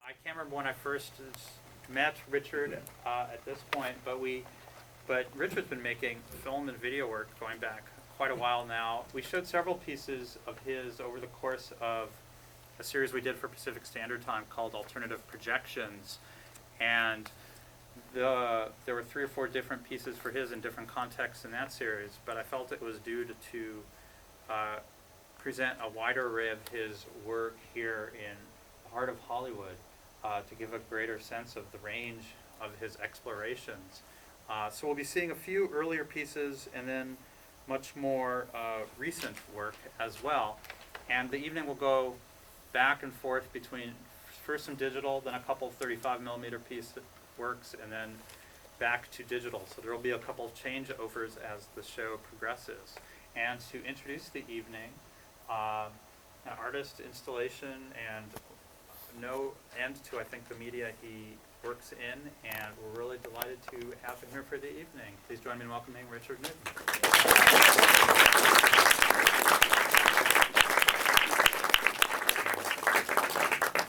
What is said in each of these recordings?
I can't remember when I first met Richard at this point, but Richard's been making film and video work going back quite a while now. We showed several pieces of his over the course of a series we did for Pacific Standard Time called Alternative Projections, and there were 3 or 4 different pieces for his in different contexts in that series, but I felt it was due to present a wider array of his work here in the heart of Hollywood, to give a greater sense of the range of his explorations. So we'll be seeing a few earlier pieces and then much more recent work as well. And the evening will go back and forth between first some digital, then a couple 35mm piece works, and then back to digital. So there will be a couple of changeovers as the show progresses. And to introduce the evening, an artist installation and no end to, I think, the media he works in, and we're really delighted to have him here for the evening. Please join me in welcoming Richard Newton.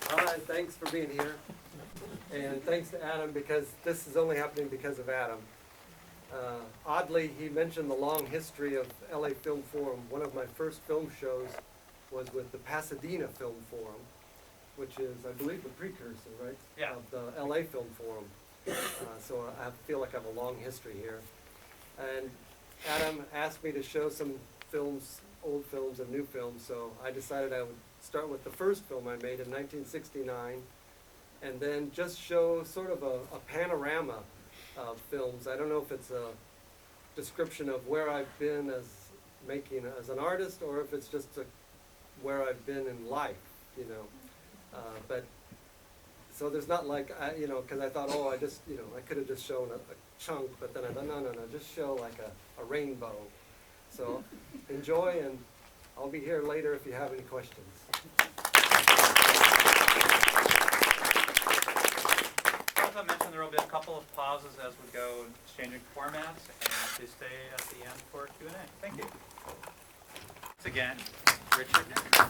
Hi, thanks for being here. And thanks to Adam, because this is only happening because of Adam. Oddly, he mentioned the long history of LA Film Forum. One of my first film shows was with the Pasadena Film Forum, which is, I believe, the precursor, right? Yeah. Of the LA Film Forum. So I feel like I have a long history here. And Adam asked me to show some films, old films and new films, so I decided I would start with the first film I made in 1969, and then just show sort of a panorama of films. I don't know if it's a description of where I've been as an artist, or if it's just where I've been in life, you know. But so there's not like, because I thought, I could have just shown a chunk, but then I thought, no, just show like a rainbow. So enjoy, and I'll be here later if you have any questions. As I mentioned, there will be a couple of pauses as we go changing formats, and please stay at the end for Q&A. Thank you. Once again, Richard Newton.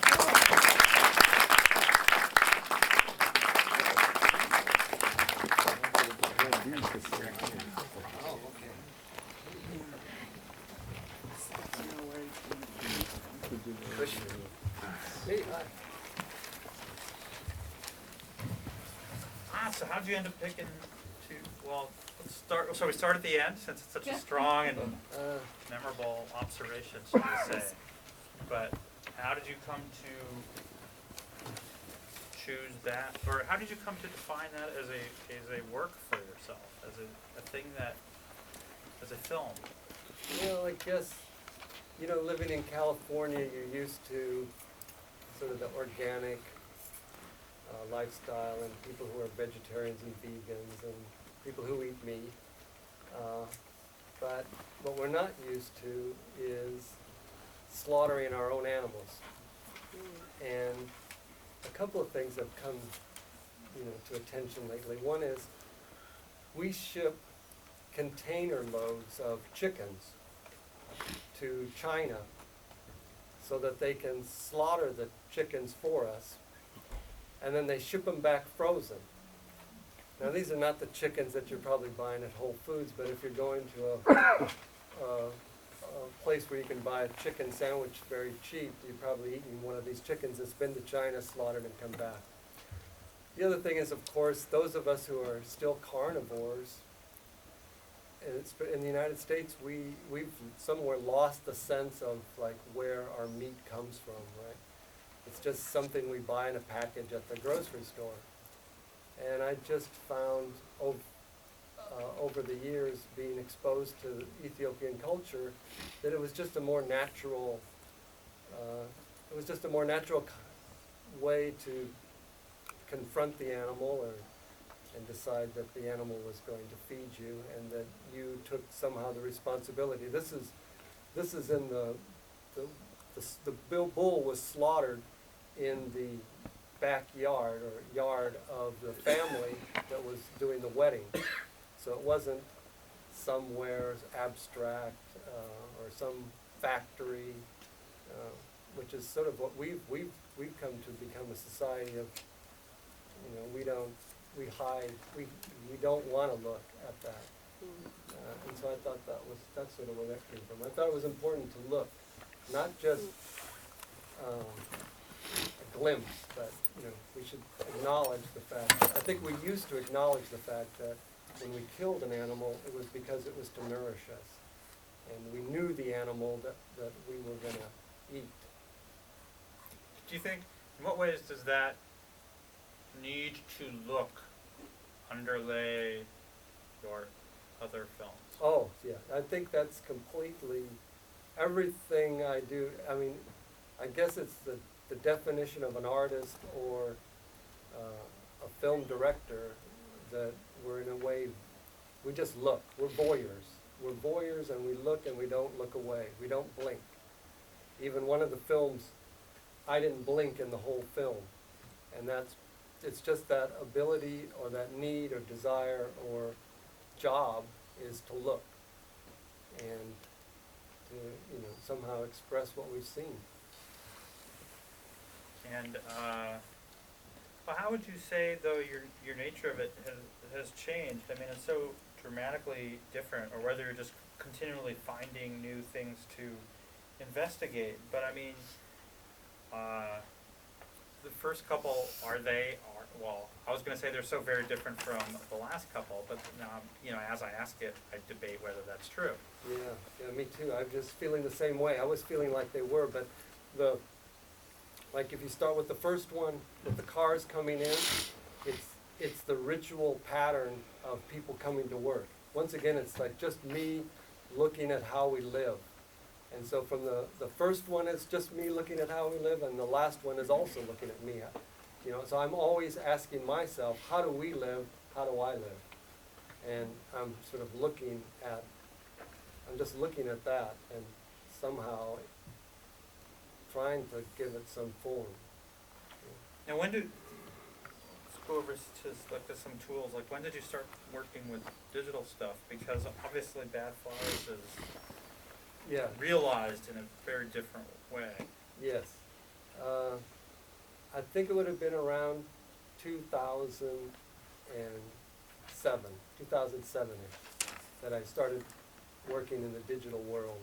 So how did you end up picking to, let's start, so we start at the end, since it's such a strong and memorable observation, so to say. But how did you come to choose that, or how did you come to define that as a work for yourself, as a thing that, as a film? Well, I guess, living in California, you're used to sort of the organic lifestyle, and people who are vegetarians and vegans, and people who eat meat. But what we're not used to is slaughtering our own animals. And a couple of things have come, to attention lately. One is we ship container loads of chickens to China so that they can slaughter the chickens for us, and then they ship them back frozen. Now, these are not the chickens that you're probably buying at Whole Foods, but if you're going to a place where you can buy a chicken sandwich very cheap, you're probably eating one of these chickens that's been to China, slaughtered, and come back. The other thing is, of course, those of us who are still carnivores, in the United States, we've somewhere lost the sense of like where our meat comes from, right? It's just something we buy in a package at the grocery store. And I just found over the years, being exposed to Ethiopian culture, that it was just a more natural, way to confront the animal, and decide that the animal was going to feed you, and that you took somehow the responsibility. This is in the bull was slaughtered in the backyard or yard of the family that was doing the wedding. So it wasn't somewhere abstract or some factory, which is sort of what we've come to become a society of we hide, we don't want to look at that. And so I thought that's sort of where that came from. I thought it was important to look, not just a glimpse, but we should acknowledge the fact. I think we used to acknowledge the fact that when we killed an animal, it was because it was to nourish us, and we knew the animal that we were going to eat. Do you think, in what ways does that need to look underlay your other films? Oh, yeah, I think that's completely, everything I do, I mean, I guess it's the definition of an artist or a film director that we're in a way, we just look, we're voyeurs. We're voyeurs and we look and we don't look away, we don't blink. Even one of the films, I didn't blink in the whole film. And it's just that ability or that need or desire or job is to look and to, somehow express what we've seen. And well, how would you say, though, your nature of it has changed? I mean, it's so dramatically different, or whether you're just continually finding new things to investigate. But I mean, the first couple, well, I was going to say they're so very different from the last couple, but now, as I ask it, I debate whether that's true. Yeah, me too. I'm just feeling the same way. I was feeling like they were, but like if you start with the first one, with the cars coming in, it's the ritual pattern of people coming to work. Once again, it's like just me looking at how we live. And so from the first one, it's just me looking at how we live, and the last one is also looking at me. So I'm always asking myself, how do we live? How do I live? And I'm sort of just looking at that and somehow trying to give it some form. Now, let's go over to some tools. Like, when did you start working with digital stuff? Because obviously Bad Flowers is realized in a very different way. Yes. I think it would have been around 2007-ish, that I started working in the digital world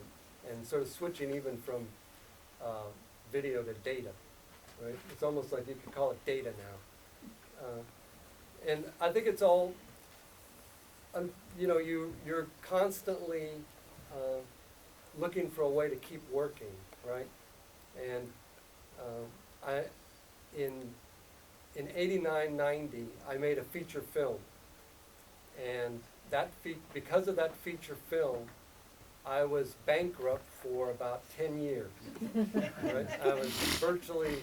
and sort of switching even from video to data, right? It's almost like you could call it data now. And I think it's all, you're constantly looking for a way to keep working, right? And in 89, 90, I made a feature film. And because of that feature film, I was bankrupt for about 10 years. Right? I was virtually,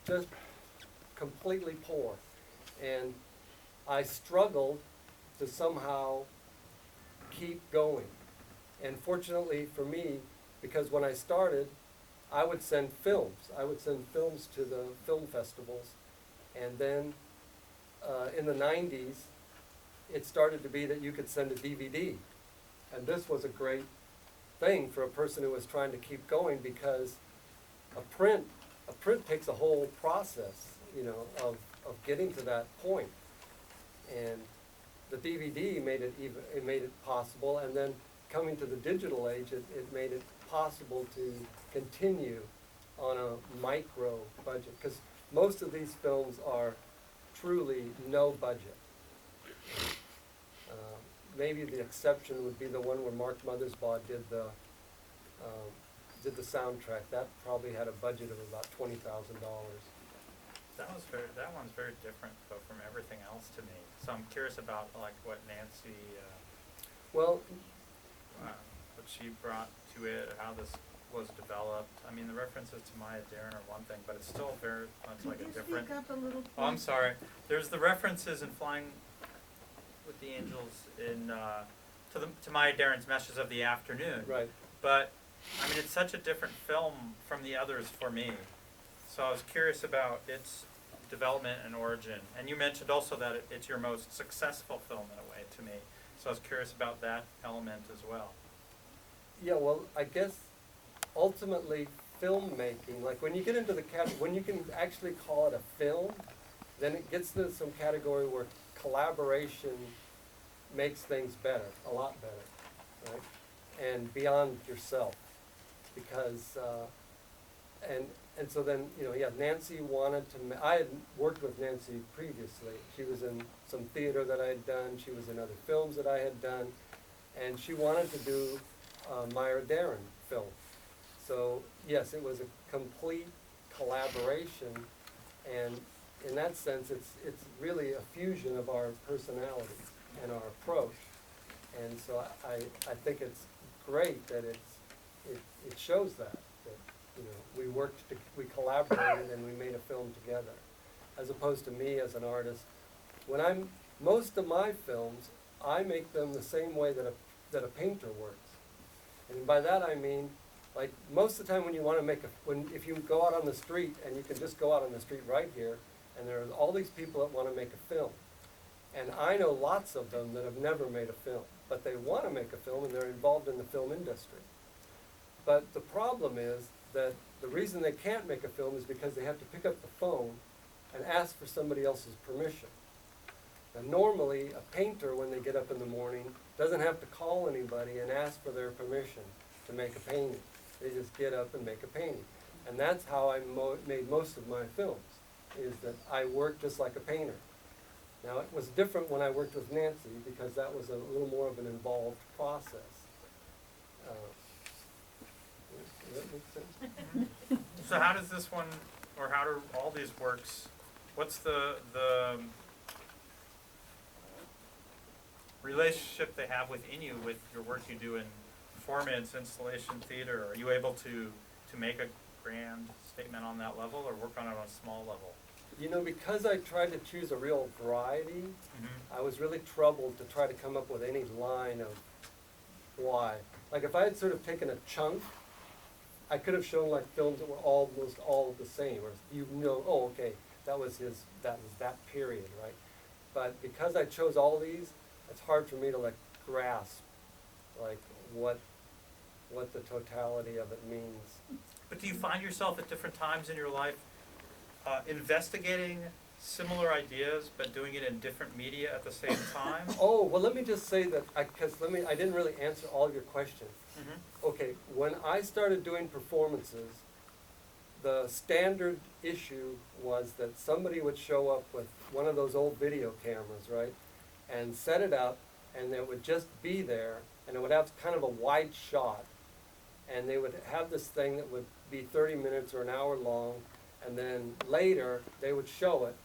just completely poor. And I struggled to somehow keep going. And fortunately for me, because when I started, I would send films. I would send films to the film festivals. And then in the 90s, it started to be that you could send a DVD. And this was a great thing for a person who was trying to keep going, because a print takes a whole process, of getting to that point. And the DVD made it possible, and then coming to the digital age, it made it possible to continue on a micro budget, because most of these films are truly no budget. Maybe the exception would be the one where Mark Mothersbaugh did the soundtrack. That probably had a budget of about $20,000. That one's very different though from everything else to me. So I'm curious about what Nancy, what she brought to it, how this was developed. I mean, the references to Maya Deren are one thing, but it's still it's like a different. Speak up a little, Oh, I'm sorry. There's the references in Flying with the Angels to Maya Deren's Meshes of the Afternoon. Right. But I mean, it's such a different film from the others for me. So I was curious about its development and origin. And you mentioned also that it's your most successful film in a way to me. So I was curious about that element as well. Yeah, well, I guess ultimately filmmaking, like when you get into when you can actually call it a film, then it gets to some category where collaboration makes things better, a lot better, right? And beyond yourself, because, and so then, you know, yeah, Nancy wanted to, I had worked with Nancy previously. She was in some theater that I had done, she was in other films that I had done, and she wanted to do a Myra Darren film. So, yes, it was a complete collaboration, and in that sense, it's really a fusion of our personalities and our approach. And so I think it's great that it shows that you know, we collaborated and we made a film together, as opposed to me as an artist. Most of my films, I make them the same way that a painter works. And by that I mean, like, most of the time when you want to if you go out on the street, and you can just go out on the street right here, and there are all these people that want to make a film. And I know lots of them that have never made a film, but they want to make a film and they're involved in the film industry. But the problem is that the reason they can't make a film is because they have to pick up the phone and ask for somebody else's permission. Now normally, a painter, when they get up in the morning, doesn't have to call anybody and ask for their permission to make a painting. They just get up and make a painting. And that's how I made most of my films, is that I work just like a painter. Now, it was different when I worked with Nancy, because that was a little more of an involved process. Does that make sense? So how does this one, or how do all these works, what's the relationship they have within you with your work you do in performance, installation, theater? Are you able to make a grand statement on that level, or work on it on a small level? You know, because I tried to choose a real variety, I was really troubled to try to come up with any line of why. Like, if I had sort of taken a chunk, I could have shown like films that were almost all the same, or you know, oh, okay, that was that period, right? But because I chose all these, it's hard for me to like grasp like what the totality of it means. But do you find yourself at different times in your life investigating similar ideas, but doing it in different media at the same time? Oh, well, let me just say that, I didn't really answer all of your questions. Okay, when I started doing performances, the standard issue was that somebody would show up with one of those old video cameras, right, and set it up, and it would just be there, and it would have kind of a wide shot, and they would have this thing that would be 30 minutes or an hour long, and then later they would show it,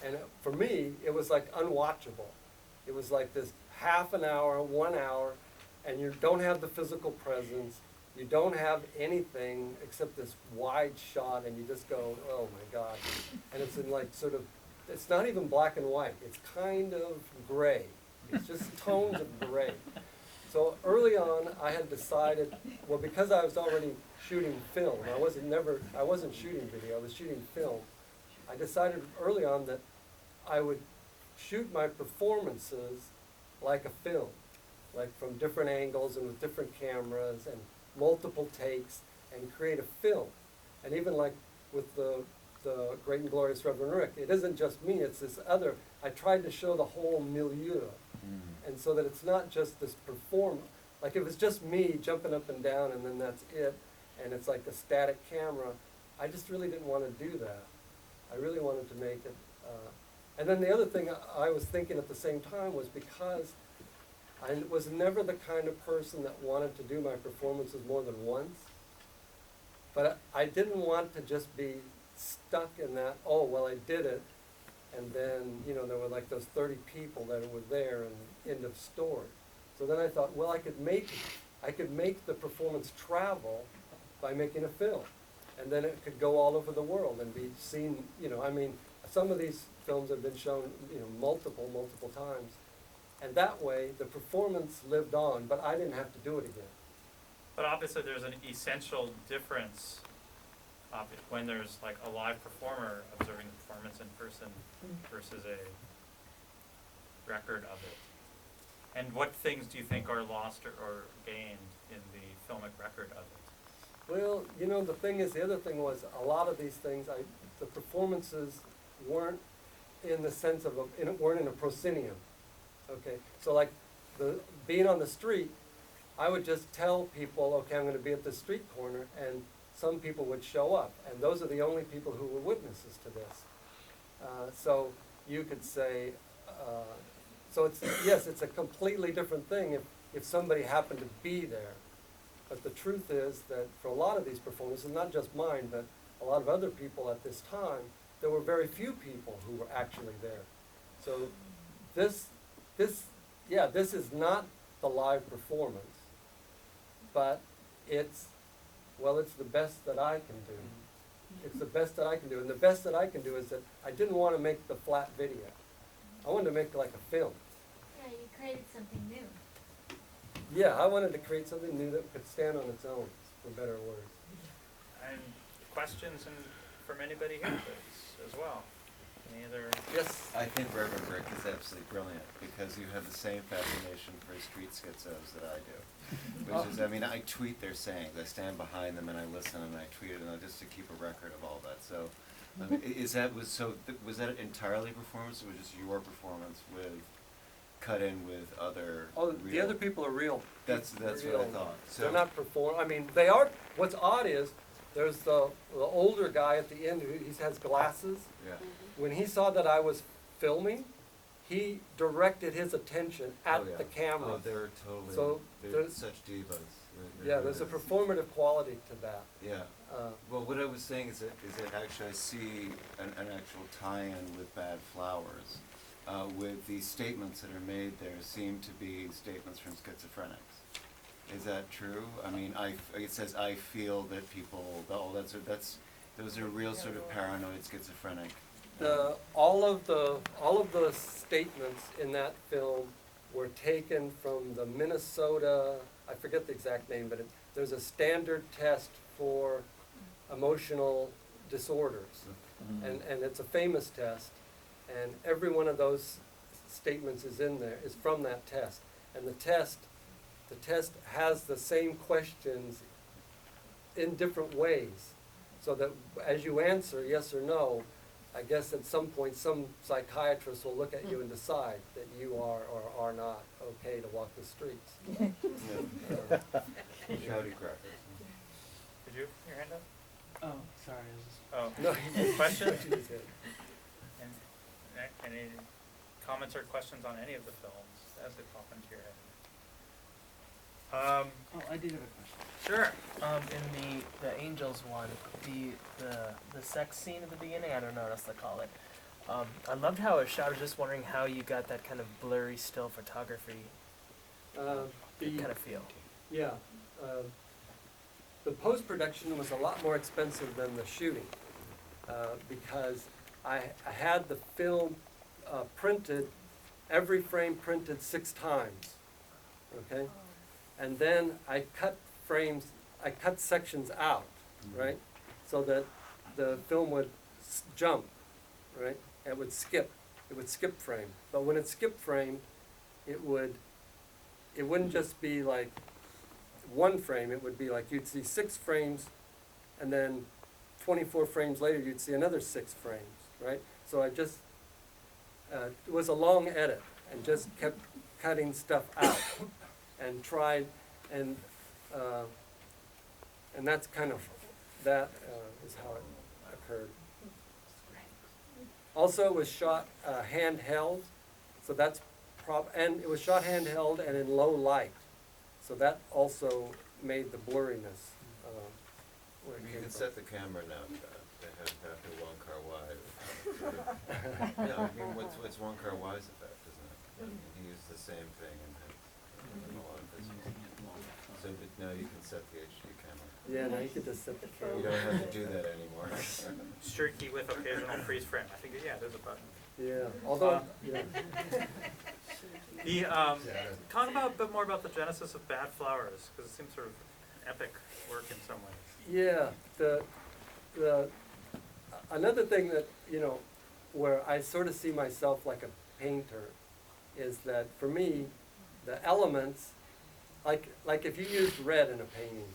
and for me, it was like unwatchable. It was like this half an hour, 1 hour, and you don't have the physical presence, you don't have anything except this wide shot, and you just go, oh my God. And it's in like sort of, it's not even black and white, it's kind of gray. It's just tones of gray. So early on, I had decided, well, because I was already shooting film, I wasn't shooting video, I was shooting film. I decided early on that I would shoot my performances like a film, like from different angles and with different cameras and multiple takes, and create a film. And even like with the Great and Glorious Reverend Rick, it isn't just me, it's this other, I tried to show the whole milieu. And so that it's not just this performance. Like if it's just me jumping up and down and then that's it, and it's like a static camera, I just really didn't want to do that. I really wanted to make it. And then the other thing I was thinking at the same time was, because I was never the kind of person that wanted to do my performances more than once, but I didn't want to just be stuck in that, oh, well, I did it, and then, you know, there were like those 30 people that were there, and end of story. So then I thought, well, I could make the performance travel by making a film, and then it could go all over the world and be seen, you know, I mean, some of these films have been shown, you know, multiple times, and that way the performance lived on, but I didn't have to do it again. But obviously there's an essential difference when there's like a live performer observing the performance in person versus a record of it. And what things do you think are lost or gained in the filmic record of it? Well, you know, the other thing was, a lot of these things, the performances weren't in the sense of, we're in a proscenium, okay? So like, being on the street, I would just tell people, okay, I'm gonna be at the street corner, and some people would show up, and those are the only people who were witnesses to this. So you could say, so it's, yes, it's a completely different thing if somebody happened to be there. But the truth is that for a lot of these performances, not just mine, but a lot of other people at this time, there were very few people who were actually there. So this is not the live performance, but it's the best that I can do. It's the best that I can do. And the best that I can do is that I didn't want to make the flat video. I wanted to make like a film. Yeah, you created something new. Yeah, I wanted to create something new that could stand on its own, for better words. And questions from anybody here as well? Any other? Yes. I think Reverend Brick is absolutely brilliant because you have the same fascination for street schizos that I do. Which is, I mean, I tweet their sayings. I stand behind them and I listen and I tweet it, and just to keep a record of all that. So, I mean, was that entirely performance, or was just your performance with cut in with other? Oh, the other people are real. That's real. what I thought. So They're not perform. I mean, they are. What's odd is there's the older guy at the end who he has glasses. yeah. When he saw that I was filming, he directed his attention at Oh, yeah. the camera. Oh, they're totally. So they're there's- such divas. Yeah, there's a performative quality to that. Yeah. Well, what I was saying is that actually I see an actual tie-in with Bad Flowers, with the statements that are made there seem to be statements from schizophrenics. Is that true? I mean, it says I feel that people. Oh, those are real sort of paranoid schizophrenic. All of the statements in that film were taken from the Minnesota, I forget the exact name, but there's a standard test for emotional disorders. And it's a famous test, and every one of those statements is from that test. And the test has the same questions in different ways, so that as you answer yes or no, I guess at some point some psychiatrist will look at you and decide that you are or are not okay to walk the streets. Shouty crackers. Did you your hand up? Oh, sorry. Oh, No, questions? Any comments or questions on any of the films as they pop into your head? Oh, I did have a question. Sure. In the Angels one, the sex scene at the beginning, I don't know what else to call it. I loved how it was shot. I was just wondering how you got that kind of blurry still photography kind of feel. Yeah, the post-production was a lot more expensive than the shooting, because I had the film printed, every frame printed 6 times, okay? And then I cut sections out, right? So that the film would jump, right? It would skip frame. But when it skipped frame, it wouldn't just be like one frame, it would be like you'd see 6 frames, and then 24 frames later you'd see another 6 frames, right? So I just, it was a long edit, and just kept cutting stuff out, and tried, and that's kind of, that is how it occurred. Also, it was shot handheld, so that's and it was shot handheld and in low light, so that also made the blurriness where it You came can from. set the camera now to have Dr. One Car Wide. No, I mean, what's One Car Wide's effect, isn't it? I mean, he used the same thing and had a lot of this. So, but now you can set the HD camera. Yeah, now you could just set the You camera. don't have to do that anymore. Shirt key with occasional freeze frame. I think, yeah, there's a button. Yeah, although, yeah. Talk about a bit more about the genesis of Bad Flowers, because it seems sort of epic work in some ways. Yeah, another thing that, where I sort of see myself like a painter is that for me, the elements, like if you used red in a painting,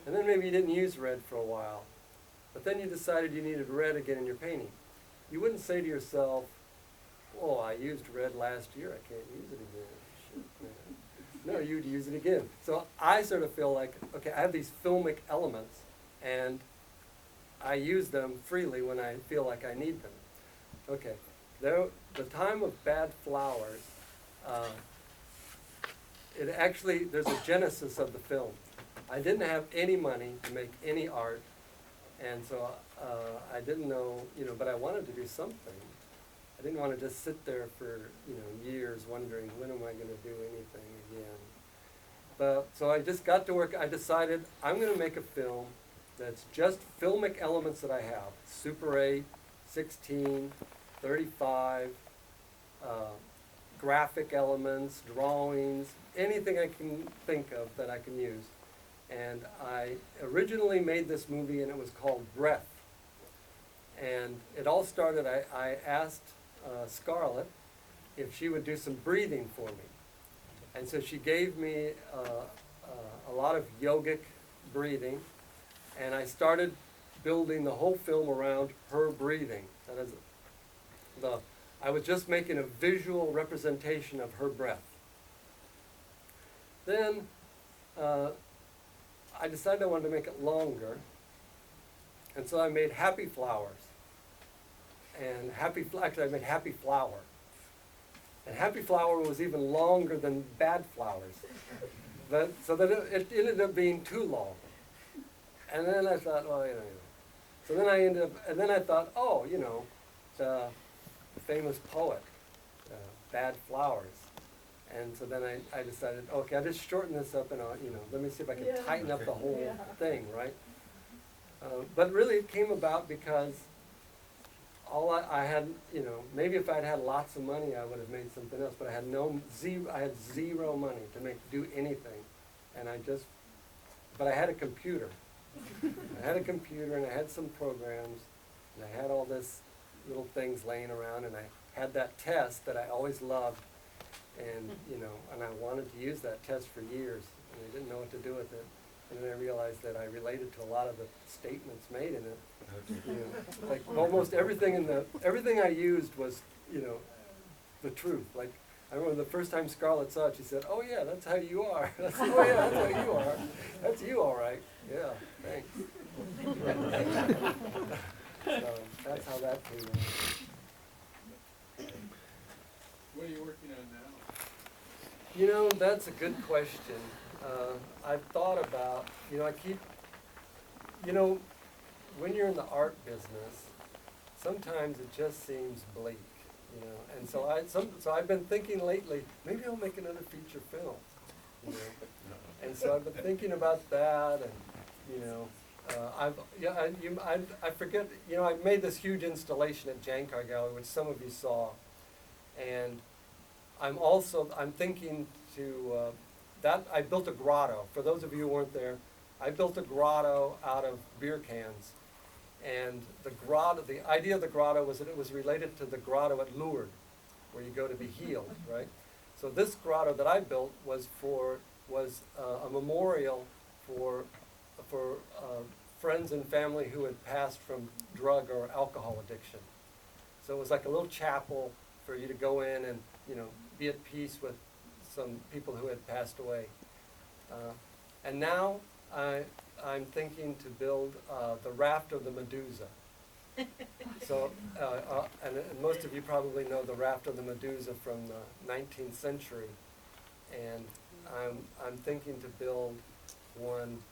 and then maybe you didn't use red for a while, but then you decided you needed red again in your painting. you wouldn't say to yourself, oh, I used red last year, I can't use it again. Shit, man. No, you'd use it again. So I sort of feel like, okay, I have these filmic elements, and I use them freely when I feel like I need them. Okay, the time of Bad Flowers, there's a genesis of the film. I didn't have any money to make any art, and so I didn't know, but I wanted to do something. I didn't want to just sit there for, years wondering, when am I going to do anything again? So I just got to work. I decided I'm going to make a film that's just filmic elements that I have. Super 8, 16, 35, graphic elements, drawings, anything I can think of that I can use. And I originally made this movie, and it was called Breath. And it all started, I asked Scarlett if she would do some breathing for me. And so she gave me a lot of yogic breathing, and I started building the whole film around her breathing. That is, I was just making a visual representation of her breath. Then I decided I wanted to make it longer, and so I made Happy Flowers. And actually I made Happy Flower. And Happy Flower was even longer than Bad Flowers. So that it ended up being too long. And then I thought, well, So then I thought, oh, the famous poet, Bad Flowers. And so then I decided, okay, I'll just shorten this up and let me see if I can tighten up the whole thing, right? But really it came about because I had, maybe if I'd had lots of money, I would have made something else, but I had zero money to do anything. And but I had a computer. I had a computer, and I had some programs, and I had all this little things laying around, and I had that test that I always loved, and, and I wanted to use that test for years, and I didn't know what to do with it. And then I realized that I related to a lot of the statements made in it. Like almost everything everything I used was, the truth. Like I remember the first time Scarlett saw it, she said, "Oh yeah, that's how you are." I said, "Oh yeah, that's how you are. That's you, all right. Yeah, thanks." So that's how that came in. What are you working on now? That's a good question. I've thought about, I keep, when you're in the art business, sometimes it just seems bleak, and so I've been thinking lately, maybe I'll make another feature film, and so I've been thinking about that, and, I forget, I made this huge installation at Jankar Gallery, which some of you saw, and I'm thinking to, I built a grotto. For those of you who weren't there, I built a grotto out of beer cans. And the idea of the grotto was that it was related to the grotto at Lourdes, where you go to be healed, right? So this grotto that I built was a memorial for friends and family who had passed from drug or alcohol addiction. So it was like a little chapel for you to go in and, be at peace with some people who had passed away. And now I'm thinking to build the raft of the Medusa. So, and most of you probably know the raft of the Medusa from the 19th century. And I'm thinking to build one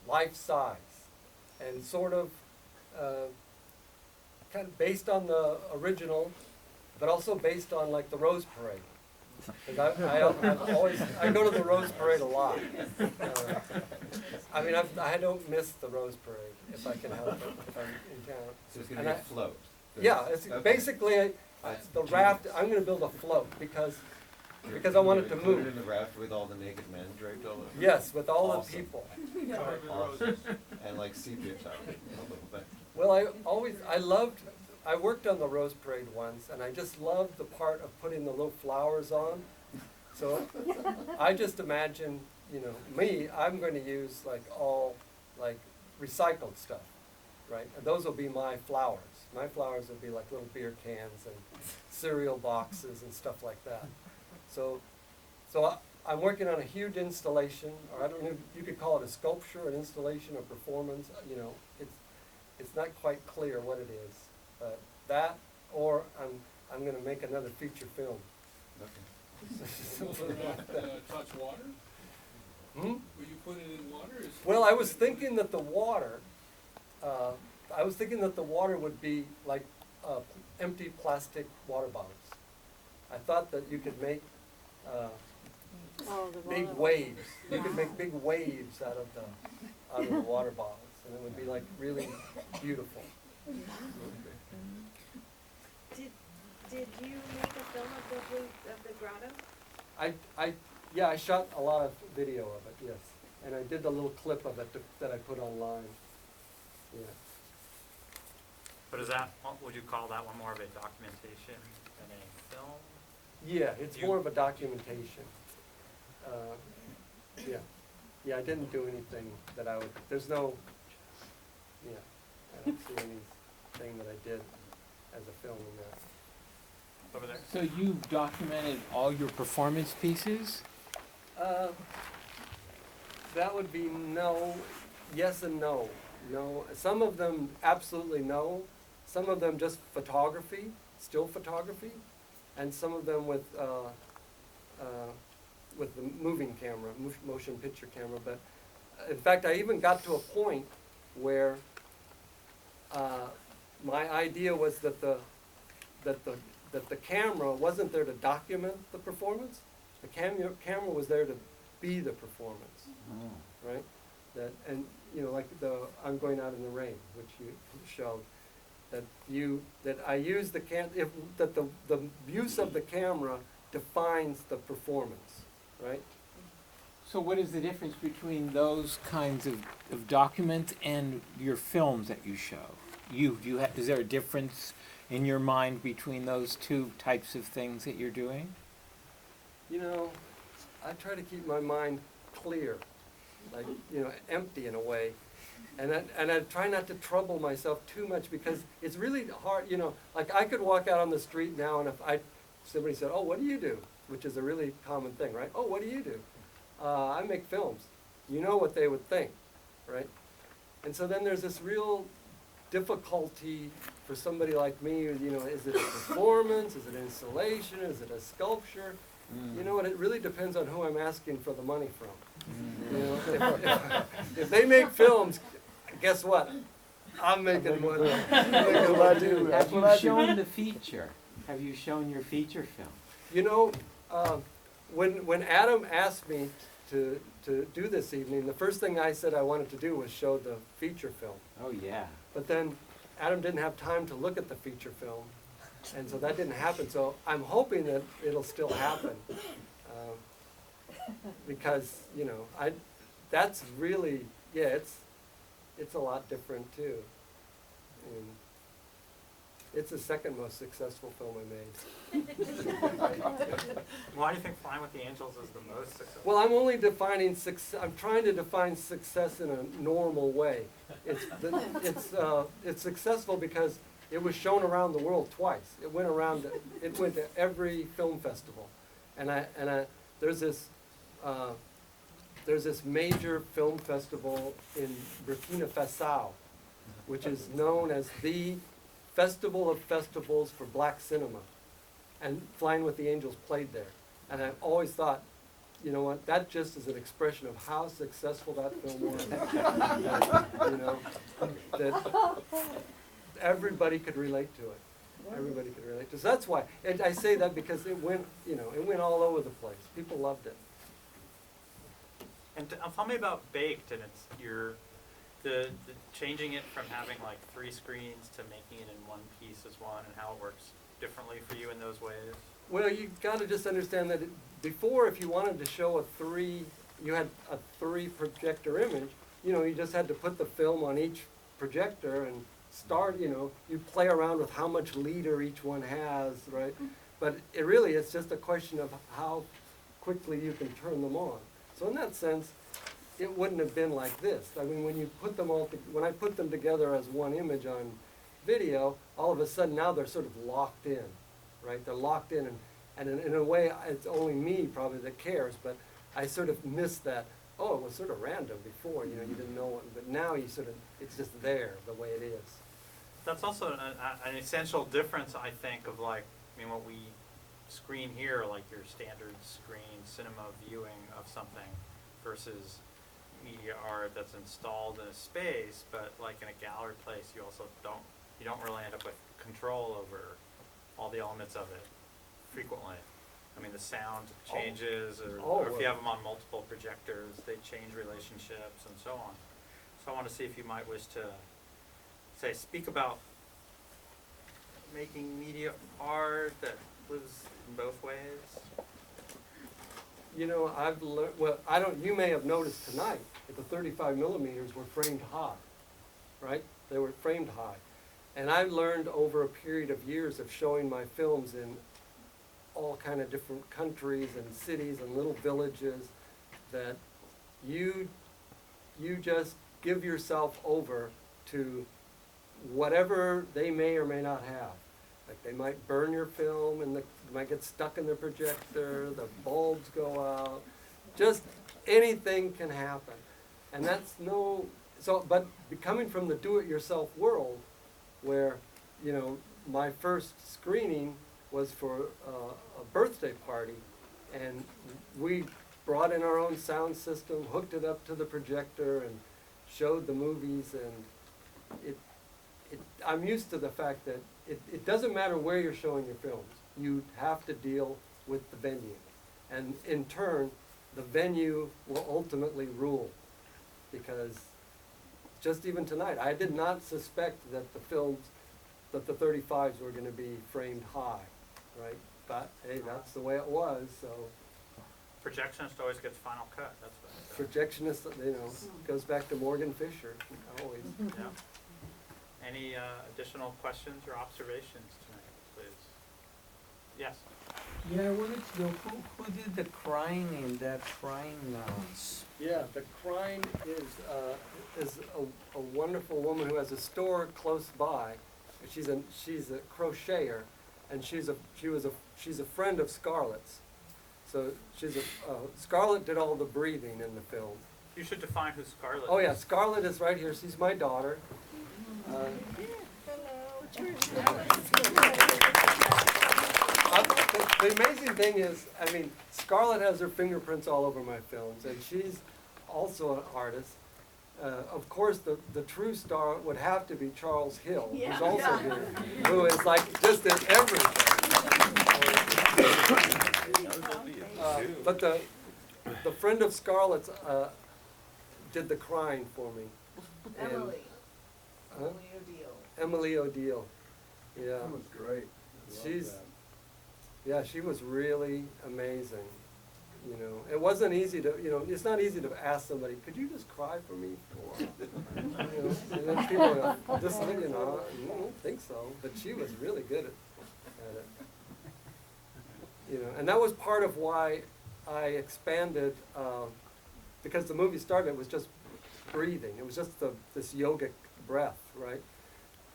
life-size and sort of kind of based on the original, but also based on like the Rose Parade. Because I go to the Rose Parade a lot. I don't miss the Rose Parade if I can help it, if I'm in town. So it's going to be a float. Yeah, it's okay. basically the raft. I'm going to build a float because I want it to Put it move. in the raft with all the naked men draped all over. Yes, with all Awesome. the people. Awesome. And like sepia towel a little bit. Well, I worked on the Rose Parade once, and I just loved the part of putting the little flowers on. So I just imagine, I'm going to use all recycled stuff, right? And those will be my flowers. My flowers would be like little beer cans and cereal boxes and stuff like that. So I'm working on a huge installation, or I don't know, you could call it a sculpture, an installation, a performance, you know, it's not quite clear what it is. But that, or I'm gonna make another feature film. Okay. Will it not touch water? Hmm? Will you put it in water? Or Well, I was thinking that the water, would be like empty plastic water bottles. I thought that you could make Oh, the big water. waves. You could make big waves out of the water bottles, and it would be like really beautiful. Did you make a film of the grotto? I shot a lot of video of it, yes, and I did the little clip of it that I put online. Yeah. But is that, would you call that one more of a documentation than a film? Yeah, it's You- more of a documentation. Yeah, I didn't do anything that I would, there's no, yeah, I don't see anything that I did as a film in that. Over there? So you've documented all your performance pieces? That would be no, yes and no. No, some of them absolutely no, some of them just photography, still photography, and some of them with the moving camera, motion picture camera. But in fact, I even got to a point where my idea was that the camera wasn't there to document the performance. The camera was there to be the performance, right? That, and you know, like I'm Going Out in the Rain, which you showed, that I use the the use of the camera defines the performance, right? So what is the difference between those kinds of documents and your films that you show? Is there a difference in your mind between those two types of things that you're doing? You know, I try to keep my mind clear, like, you know, empty in a way. And I try not to trouble myself too much, because it's really hard, you know, like I could walk out on the street now and if somebody said, oh, what do you do? Which is a really common thing, right? Oh, what do you do? I make films. You know what they would think, right? And so then there's this real difficulty for somebody like me, you know, is it a performance? Is it an installation? Is it a sculpture? You know what, it really depends on who I'm asking for the money from. You know, if they make films, guess what? I'm making one. I'm making one too. Have you shown the feature? Have you shown your feature film? You know, when Adam asked me to do this evening, the first thing I said I wanted to do was show the feature film. Oh, yeah. But then Adam didn't have time to look at the feature film, and so that didn't happen. So I'm hoping that it'll still happen, because you know, that's really, yeah, it's a lot different too, and it's the second most successful film I made. Why do you think Flying with the Angels is the most successful? Well, I'm only defining success. I'm trying to define success in a normal way. It's successful because it was shown around the world twice. It went to every film festival, and there's this major film festival in Burkina Faso, which is known as the Festival of Festivals for Black Cinema, and Flying with the Angels played there. And I've always thought, you know what, that just is an expression of how successful that film was. You know, that everybody could relate to it. Everybody could relate to it. So that's why, and I say that because it went all over the place. People loved it. And tell me about Baked, and it's the changing it from having like 3 screens to making it in one piece as one, and how it works differently for you in those ways. Well, you got to just understand that before, if you wanted to show you had a 3 projector image, you know, you just had to put the film on each projector and start, you know, you play around with how much leader each one has, right? But it's just a question of how quickly you can turn them on. So in that sense, it wouldn't have been like this. I mean, when I put them together as one image on video, all of a sudden now they're sort of locked in, right? They're locked in, and in a way, it's only me probably that cares, but I sort of miss that, oh, it was sort of random before, you know, you didn't know it, but now you sort of, it's just there, the way it is. That's also an essential difference, I think, of like, I mean, what we screen here, like your standard screen cinema viewing of something versus media art that's installed in a space, but like in a gallery place, you also don't really end up with control over all the elements of it frequently. I mean, the sound changes, or if you have them on multiple projectors, they change relationships and so on. So I want to see if you might wish to speak about making media art that lives in both ways. You know, I've learned, well, you may have noticed tonight that the 35 millimeters were framed high, right? They were framed high. And I learned over a period of years of showing my films in all kind of different countries and cities and little villages that you just give yourself over to whatever they may or may not have. Like they might burn your film and you might get stuck in the projector, the bulbs go out, just anything can happen. And that's but coming from the do-it-yourself world where, you know, my first screening was for a birthday party, and we brought in our own sound system, hooked it up to the projector, and showed the movies, and I'm used to the fact that it doesn't matter where you're showing your films. You have to deal with the venue. And in turn, the venue will ultimately rule. Because just even tonight, I did not suspect that the 35s were going to be framed high, right? But hey, that's the way it was, so. Projectionist always gets final cut, that's what it Projectionist, you know, goes back to Morgan Fisher, always. Yeah. Any additional questions or observations tonight, please? Yes. Yeah, I wanted to know who did the crying in that crying Yeah, the Crime is a wonderful woman who has a store close by. She's a crocheter, and she's a friend of Scarlett's. So Scarlett did all the breathing in the film. You should define who Scarlett is. Oh yeah, Scarlett is right here. She's my daughter. The amazing thing is, I mean, Scarlett has her fingerprints all over my films, and she's also an artist. Of course, the true star would have to be Charles Hill, who's also here, who is like just in everything. But the friend of Scarlett's did the crying for me. Emily. Huh? Emily O'Deal. Emily O'Deal. Yeah. That was great. Yeah, she was really amazing. You know, it wasn't easy to, you know, it's not easy to ask somebody, could you just cry for me for a while? You know, and then people go, just, you know, I don't think so, but she was really good at it. You know, and that was part of why I expanded, because the movie started, it was just breathing. It was just this yogic breath, right?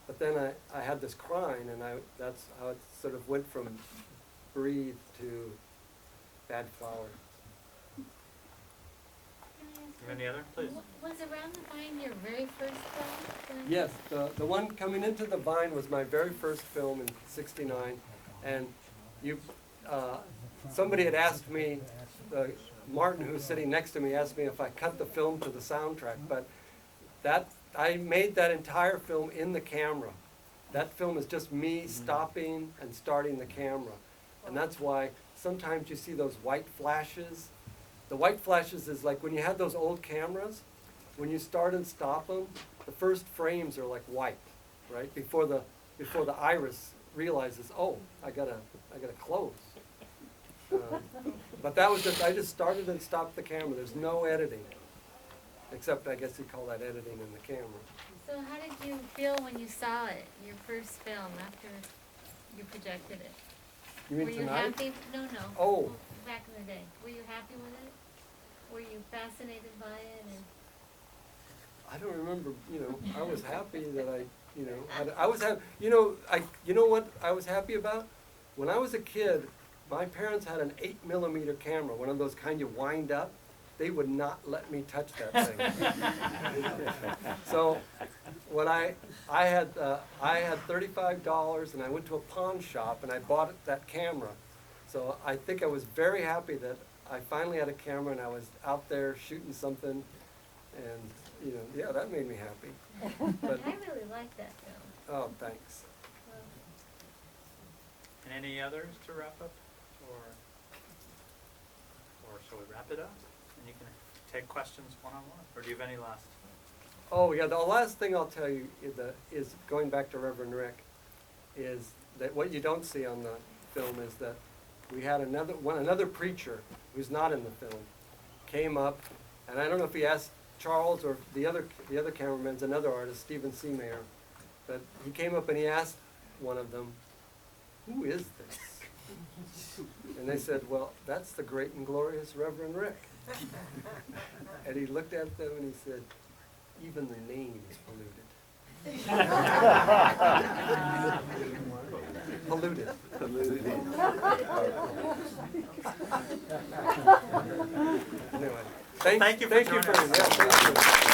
But then I had this crying, and that's how it sort of went from breathe to bad flowers. Can I ask Any other, please? Was Around the Vine your very first film? Yes, the one coming into the Vine was my very first film in '69, and somebody had asked me, Martin, who's sitting next to me, asked me if I cut the film to the soundtrack, but I made that entire film in the camera. That film is just me stopping and starting the camera, and that's why sometimes you see those white flashes. The white flashes is like when you had those old cameras, when you start and stop them, the first frames are like white, right? Before the iris realizes, oh, I gotta close. But that was I just started and stopped the camera. There's no editing, except I guess you call that editing in the camera. So how did you feel when you saw it, your first film, after you projected it? You mean Were you tonight? happy? No. Oh. Back in the day. Were you happy with it? Were you fascinated by it? I don't remember, I was happy that I was happy, what I was happy about? When I was a kid, my parents had an 8mm camera, one of those kind you wind up. They would not let me touch that thing. So when I had $35 and I went to a pawn shop and I bought that camera. So I think I was very happy that I finally had a camera and I was out there shooting something, and yeah, that made me happy. But I really like that film. oh, thanks. And any others to wrap up, or shall we wrap it up? And you can take questions one-on-one, or do you have any last? Oh yeah, the last thing I'll tell you is going back to Reverend Rick, is that what you don't see on the film is that we had another preacher who's not in the film came up, and I don't know if he asked Charles or the other cameraman's another artist, Stephen Seamayer, but he came up and he asked one of them, "Who is this?" And they said, "Well, that's the great and glorious Reverend Rick." And he looked at them and he said, "Even the name is polluted." Polluted. Anyway, Thank you for joining us. thank you.